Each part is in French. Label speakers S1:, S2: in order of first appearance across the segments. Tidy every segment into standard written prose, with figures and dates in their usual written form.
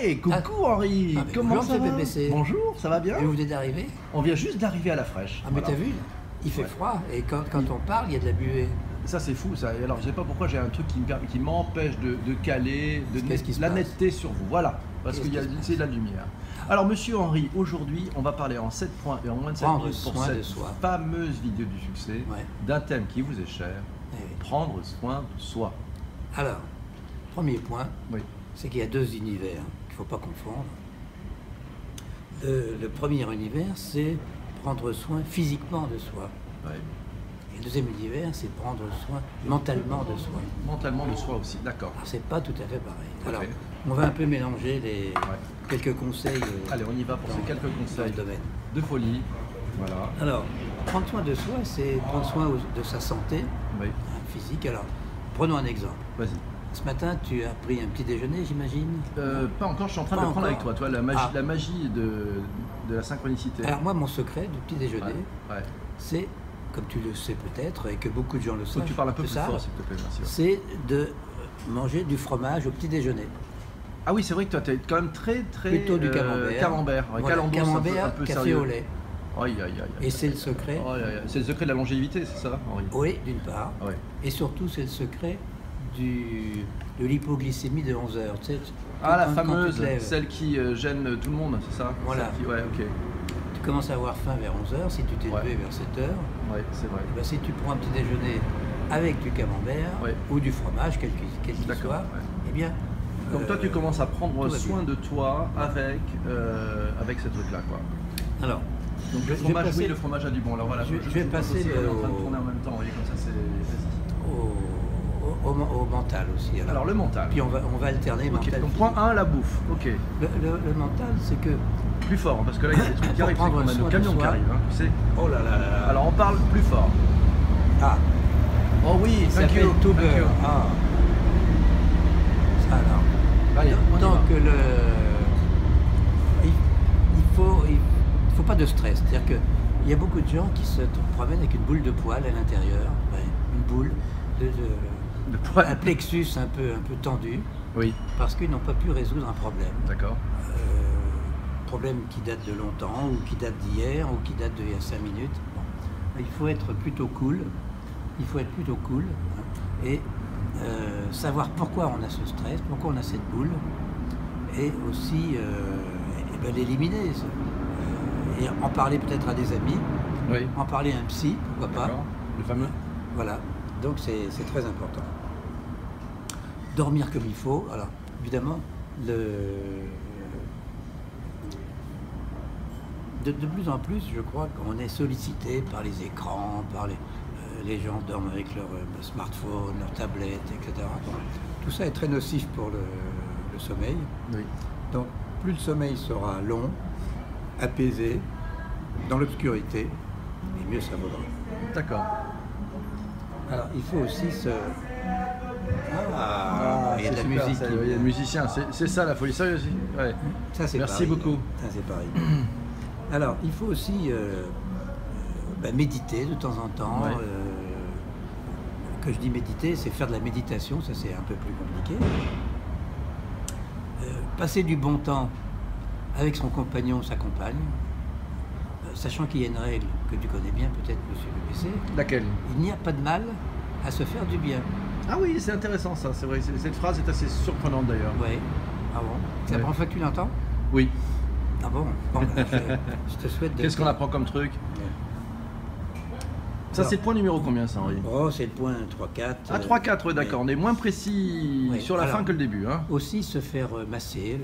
S1: Hey, coucou Henri, comment ça va?
S2: PPC.
S1: Bonjour, ça va bien?
S2: Et vous venez d'arriver?
S1: On vient juste d'arriver à la fraîche.
S2: Ah mais
S1: Voilà.
S2: t'as vu? Il fait froid et quand on parle, il y a de la buée.
S1: Ça c'est fou ça. Et alors je sais pas pourquoi j'ai un truc qui m'empêche de caler,
S2: Qu'est-ce qui se
S1: la
S2: passe?
S1: netteté sur vous. Voilà, parce qu'il y a c'est de la lumière. Alors monsieur Henri, aujourd'hui on va parler en 7 points et en moins de 7
S2: Prendre
S1: minutes pour
S2: soin de
S1: cette
S2: soi.
S1: fameuse vidéo du succès
S2: Ouais.
S1: d'un thème qui vous est cher,
S2: Eh oui.
S1: prendre soin de soi.
S2: Alors, premier point,
S1: Oui.
S2: c'est qu'il y a deux univers qu'il ne faut pas confondre. Le premier univers, c'est prendre soin physiquement de soi.
S1: Ouais.
S2: Et le deuxième univers, c'est prendre soin mentalement de soi.
S1: Mentalement de soi aussi, d'accord.
S2: Alors, c'est pas tout à fait pareil.
S1: Ok.
S2: Alors, on va un peu mélanger quelques conseils
S1: Allez, on y va pour ces quelques
S2: dans
S1: conseils
S2: le domaine.
S1: de folie. Voilà.
S2: Alors, prendre soin de soi, c'est prendre soin de sa santé
S1: Oui.
S2: physique. Alors, prenons un exemple.
S1: Vas-y.
S2: Ce matin, tu as pris un petit déjeuner, j'imagine?
S1: Pas encore, je suis en train
S2: Pas
S1: de le prendre
S2: encore.
S1: avec toi, la magie de la synchronicité.
S2: Alors moi, mon secret du petit déjeuner,
S1: Ouais.
S2: c'est, comme tu le sais peut-être, et que beaucoup de gens le
S1: Faut
S2: savent,
S1: que tu parles un peu
S2: le
S1: plus
S2: savent,
S1: fort, s'il te plaît, merci.
S2: c'est de manger du fromage au petit déjeuner.
S1: Ah oui, c'est vrai que toi, tu es quand même très
S2: Plutôt du camembert.
S1: Camembert, ouais,
S2: Voilà,
S1: calembour,
S2: camembert,
S1: c'est un peu
S2: café
S1: sérieux.
S2: au lait.
S1: Aïe, aïe, aïe, aïe.
S2: Et c'est le secret,
S1: Aïe, aïe, aïe. C'est le secret de la longévité, c'est ça, Henri?
S2: oui, d'une part,
S1: Ouais.
S2: et surtout c'est le secret de l'hypoglycémie de 11 heures. Tu sais,
S1: Ah, la
S2: quand tu te
S1: fameuse,
S2: lèves,
S1: celle qui gêne tout le monde, c'est ça?
S2: Voilà.
S1: Celle qui- Ouais, ok.
S2: tu commences à avoir faim vers 11 heures, si tu t'es
S1: Ouais.
S2: levé vers 7 heures,
S1: Ouais, c'est vrai.
S2: ben, si tu prends un petit déjeuner avec du camembert
S1: Ouais.
S2: ou du fromage, quel qu'il
S1: D'accord,
S2: soit,
S1: ouais.
S2: eh bien...
S1: Donc toi, tu commences à prendre
S2: tout va
S1: soin
S2: bien.
S1: de toi avec ce truc-là, quoi.
S2: Alors,
S1: Donc
S2: je
S1: le
S2: vais
S1: fromage,
S2: passer-
S1: oui, le fromage a du bon. Alors voilà,
S2: je vais passer
S1: aussi, on est en train de
S2: au-
S1: tourner en même temps, vous voyez, comme ça c'est... Vas-y.
S2: au mental aussi.
S1: Alors le mental.
S2: Puis on va alterner
S1: Ok,
S2: mental.
S1: donc
S2: physique.
S1: point 1, la bouffe. Ok.
S2: Le mental, c'est que...
S1: Plus fort, hein, parce que là il y a des trucs qui
S2: Pour
S1: arrivent, c'est
S2: prendre
S1: qu'on a
S2: soin
S1: le
S2: de
S1: camion qui
S2: soi.
S1: arrive, hein, tu sais.
S2: Oh là là là là.
S1: Alors on parle plus fort.
S2: Ah,
S1: Oh oui,
S2: ça
S1: thank
S2: s'appelle
S1: you.
S2: Tuber.
S1: Thank you.
S2: Ah. Ça alors.
S1: Allez, on y va.
S2: Donc il faut pas de stress. C'est-à-dire qu'il y a beaucoup de gens qui se promènent avec une boule de poil à l'intérieur. Ouais, une boule,
S1: Le poil.
S2: un plexus un peu tendu,
S1: Oui,
S2: parce qu'ils n'ont pas pu résoudre un problème.
S1: d'accord.
S2: Problème qui date de longtemps, ou qui date d'hier, ou qui date d'il y a 5 minutes. Bon. Il faut être plutôt cool. Il faut être plutôt cool, hein, et savoir pourquoi on a ce stress, pourquoi on a cette boule, et aussi l'éliminer. Et en parler peut-être à des amis,
S1: Oui.
S2: en parler à un psy, pourquoi pas.
S1: D'accord. Le fameux.
S2: Voilà, donc c'est très important. Dormir comme il faut. Alors, évidemment, de plus en plus, je crois qu'on est sollicité par les écrans, par les gens dorment avec leur smartphone, leur tablette, etc. Bon, tout ça est très nocif pour le sommeil.
S1: Oui.
S2: Donc, plus le sommeil sera long, apaisé, dans l'obscurité, et mieux ça vaudra.
S1: D'accord.
S2: Alors, il faut aussi se... Ah, il y a de la
S1: c'est super,
S2: musique.
S1: ça, il y a des musiciens, c'est ça la folie, sérieux aussi. Ouais.
S2: Ça, c'est
S1: Merci
S2: pareil.
S1: beaucoup.
S2: Ça, c'est pareil. Alors, il faut aussi méditer de temps en temps.
S1: Ouais.
S2: Que je dis méditer, c'est faire de la méditation, ça c'est un peu plus compliqué. Passer du bon temps avec son compagnon ou sa compagne, sachant qu'il y a une règle que tu connais bien peut-être, monsieur le PC,
S1: Laquelle?
S2: il n'y a pas de mal à se faire du bien.
S1: Ah oui, c'est intéressant ça, c'est vrai. Cette phrase est assez surprenante d'ailleurs.
S2: Ouais. Ah bon? C'est la
S1: Ouais.
S2: première fois que tu l'entends?
S1: Oui.
S2: Ah bon? Bon, je te souhaite de...
S1: Qu'est-ce qu'on apprend comme truc? Ça,
S2: Alors,
S1: c'est le point numéro combien, ça, Henri?
S2: Oh, c'est le point 3-4.
S1: Ah, 3-4, ouais, d'accord. On est moins précis
S2: Ouais.
S1: sur la
S2: Alors,
S1: fin que le début, hein?
S2: Aussi se faire masser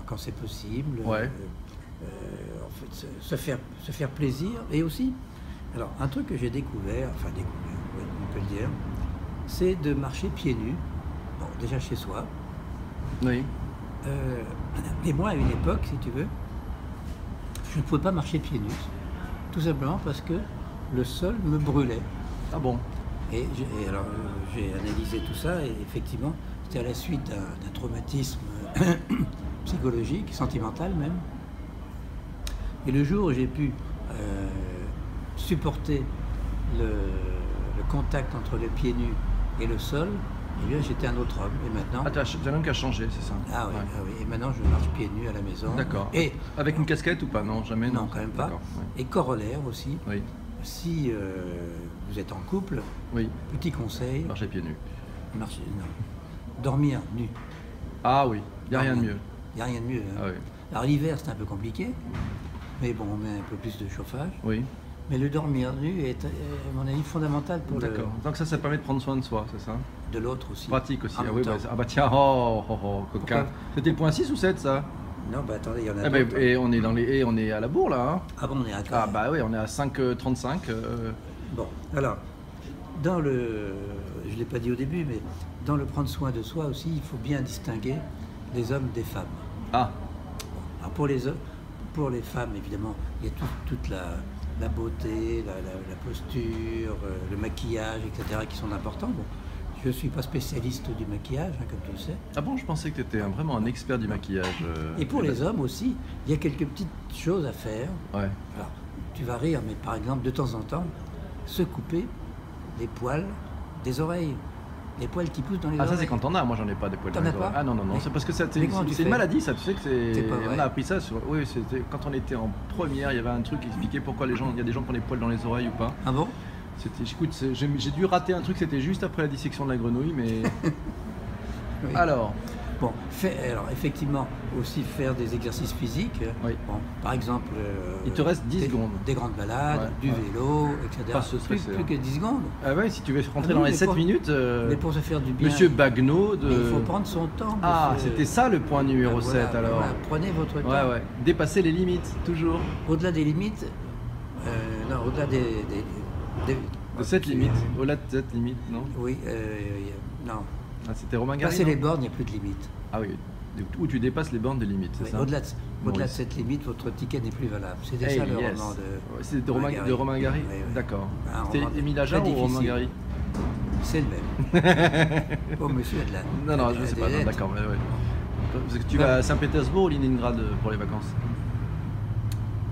S2: quand c'est possible.
S1: Ouais.
S2: En fait, se faire plaisir. Et aussi, alors, un truc que j'ai découvert, ouais, on peut le dire, c'est de marcher pieds nus. Bon, déjà chez soi.
S1: Oui.
S2: Et moi, à une époque, si tu veux, je ne pouvais pas marcher pieds nus. Tout simplement parce que le sol me brûlait.
S1: Ah bon?
S2: Et alors, j'ai analysé tout ça, et effectivement, c'était à la suite d'un traumatisme psychologique, sentimental même. Et le jour où j'ai pu supporter le contact entre les pieds nus et le sol, Eh bien, j'étais un autre homme. Et maintenant...
S1: Ah, t'es un homme qui a changé, c'est ça?
S2: Ah oui,
S1: Ouais.
S2: ah oui. Et maintenant, je marche pieds nus à la maison.
S1: D'accord.
S2: Et
S1: Avec une casquette ou pas? Non, jamais.
S2: non, quand même pas.
S1: D'accord, ouais.
S2: Et corollaire aussi,
S1: Oui,
S2: si vous êtes en couple,
S1: oui.
S2: petit conseil,
S1: Marcher pieds nus.
S2: marchez, non, dormir nu.
S1: Ah oui, il n'y a rien de mieux.
S2: Il n'y a rien de mieux. Hein.
S1: Ah oui.
S2: Alors l'hiver, c'est un peu compliqué, mais bon, on met un peu plus de chauffage.
S1: Oui,
S2: Mais le dormir nu est, à mon avis, fondamental pour
S1: d'accord. Donc ça permet de prendre soin de soi, c'est ça?
S2: de l'autre aussi.
S1: Pratique aussi.
S2: En
S1: Ah
S2: même
S1: oui,
S2: temps.
S1: bah tiens, oh, coquin.
S2: Pourquoi?
S1: C'était le point 6 ou 7 ça?
S2: Non, bah attendez, il y en a
S1: Ah bah,
S2: d'autres.
S1: et on est on est à la bourre là, hein?
S2: Ah bon, on est à
S1: Ah bah oui, on est à 5,35.
S2: Bon, alors, dans le... Je ne l'ai pas dit au début, mais dans le prendre soin de soi aussi, il faut bien distinguer les hommes des femmes.
S1: Ah,
S2: Alors pour les femmes, évidemment, il y a toute la beauté, la posture, le maquillage, etc., qui sont importants. Bon, je ne suis pas spécialiste du maquillage, hein, comme tu le sais.
S1: ah bon, je pensais que tu étais vraiment un expert du maquillage.
S2: Et pour les hommes aussi, il y a quelques petites choses à faire.
S1: Ouais.
S2: Alors, tu vas rire, mais par exemple, de temps en temps, se couper les poils des oreilles. Les poils qui poussent dans les
S1: Ah
S2: oreilles.
S1: ça c'est quand t'en as, moi j'en ai pas des poils dans
S2: T'en
S1: les
S2: as pas?
S1: oreilles. Ah non, non, non,
S2: Mais-
S1: c'est parce que c'est
S2: mais comment tu
S1: une
S2: fais?
S1: maladie ça, tu sais que
S2: C'est pas vrai.
S1: On a appris ça sur... Oui, c'était quand on était en première, il y avait un truc qui expliquait pourquoi il y a des gens qui ont des poils dans les oreilles ou pas.
S2: Ah bon?
S1: Écoute, j'ai dû rater un truc, c'était juste après la dissection de la grenouille, mais...
S2: Oui.
S1: Alors,
S2: Bon, alors effectivement, aussi faire des exercices physiques.
S1: Oui.
S2: Bon, par exemple,
S1: Il te reste 10 secondes.
S2: Des grandes balades,
S1: Ouais,
S2: du
S1: ouais.
S2: vélo, etc.
S1: Pas se
S2: plus,
S1: stresser,
S2: plus
S1: hein.
S2: que 10 secondes.
S1: ah ouais, si tu veux rentrer
S2: non,
S1: dans les
S2: mais
S1: 7
S2: pour-
S1: minutes,
S2: Mais pour se faire du bien.
S1: Monsieur Bagno de...
S2: Mais il faut prendre son temps.
S1: Ah,
S2: monsieur.
S1: c'était ça le point numéro
S2: Ah, voilà,
S1: 7 alors.
S2: voilà, prenez votre temps.
S1: Ouais, ouais. Dépasser les limites, toujours.
S2: Au-delà des limites, non, au-delà des-
S1: De cette limite, au-delà de cette limite, non?
S2: Oui, non.
S1: Ah, c'était Romain Gary,
S2: Passer
S1: non?
S2: les bornes, il n'y a plus de limite.
S1: Ah oui, où tu dépasses les bornes des limites, c'est
S2: Oui,
S1: ça?
S2: au-delà de
S1: Maurice.
S2: cette limite, votre ticket n'est plus valable. C'était
S1: Hey,
S2: ça le
S1: yes.
S2: roman de.
S1: Ouais, c'est de Romain Gary,
S2: Oui, oui.
S1: D'accord.
S2: Un
S1: C'était
S2: roman
S1: Émile
S2: très
S1: Ajar ou Romain
S2: difficile.
S1: Gary?
S2: C'est le même. Oh, monsieur a de la.
S1: Non, non,
S2: a
S1: je
S2: des
S1: sais pas, non,
S2: lettres.
S1: d'accord, mais ouais. Parce que tu
S2: Non.
S1: vas à Saint-Pétersbourg ou Leningrad pour les vacances?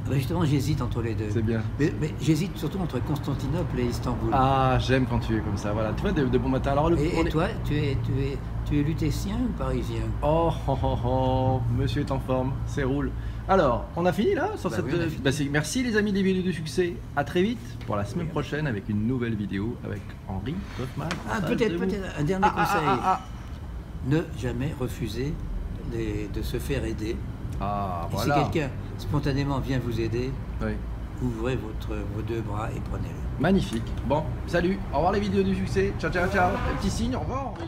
S2: Ah bah justement, j'hésite entre les deux.
S1: C'est bien.
S2: Mais j'hésite surtout entre Constantinople et Istanbul.
S1: Ah, j'aime quand tu es comme ça, voilà. Tu vois, de bon matin. Alors,
S2: Et toi, tu es lutétien ou parisien?
S1: Oh, oh, oh, oh, monsieur est en forme, c'est roule. Alors, on a fini là sur
S2: Bah
S1: cette...
S2: oui, on a fini.
S1: Bah, merci les amis des vidéos de succès. À très vite pour la semaine prochaine avec une nouvelle vidéo avec Henri Kaufmann.
S2: Ah,
S1: en face de
S2: peut-être
S1: vous.
S2: un dernier conseil.
S1: Ah.
S2: Ne jamais refuser de se faire aider.
S1: Ah,
S2: Et
S1: voilà.
S2: si quelqu'un spontanément vient vous aider,
S1: Oui.
S2: ouvrez vos deux bras et prenez-le.
S1: Magnifique. Bon, salut. Au revoir les vidéos du succès. Ciao, ciao, ciao. Petit signe, au revoir. Henri.